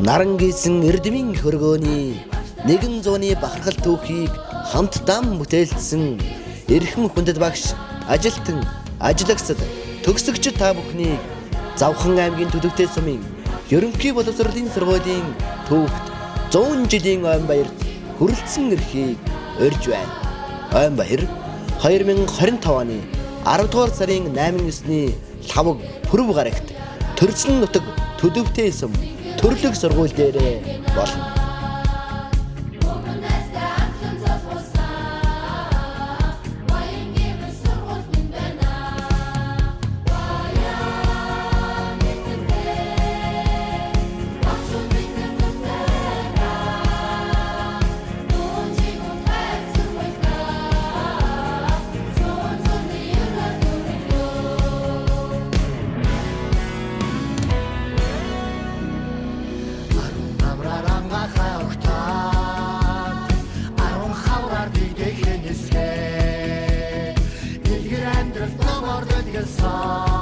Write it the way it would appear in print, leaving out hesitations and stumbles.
Наран гисэн эрдмийн хөргөөний нэгэн зууны бахархал түүхийг хамтдаа бүтээлсэн эрхэм хүндэт багш, ажилтан, ажлагчид, төгсөгчид та бүхнийг Завхан аймгийн Төдөвтэй сумын ерөнхий боловсролын сургуулийн түүхт 100 жилийн ойн баярт хүрэлцэн ирэхийг урьж байна. Ойн баяр 2025 оны 10 дугаар сарын 8-9-ний 5 пүрэв гарагт Төрсөн нутаг Төдөвтэй сум төрлөг сургууль дээр болно. Song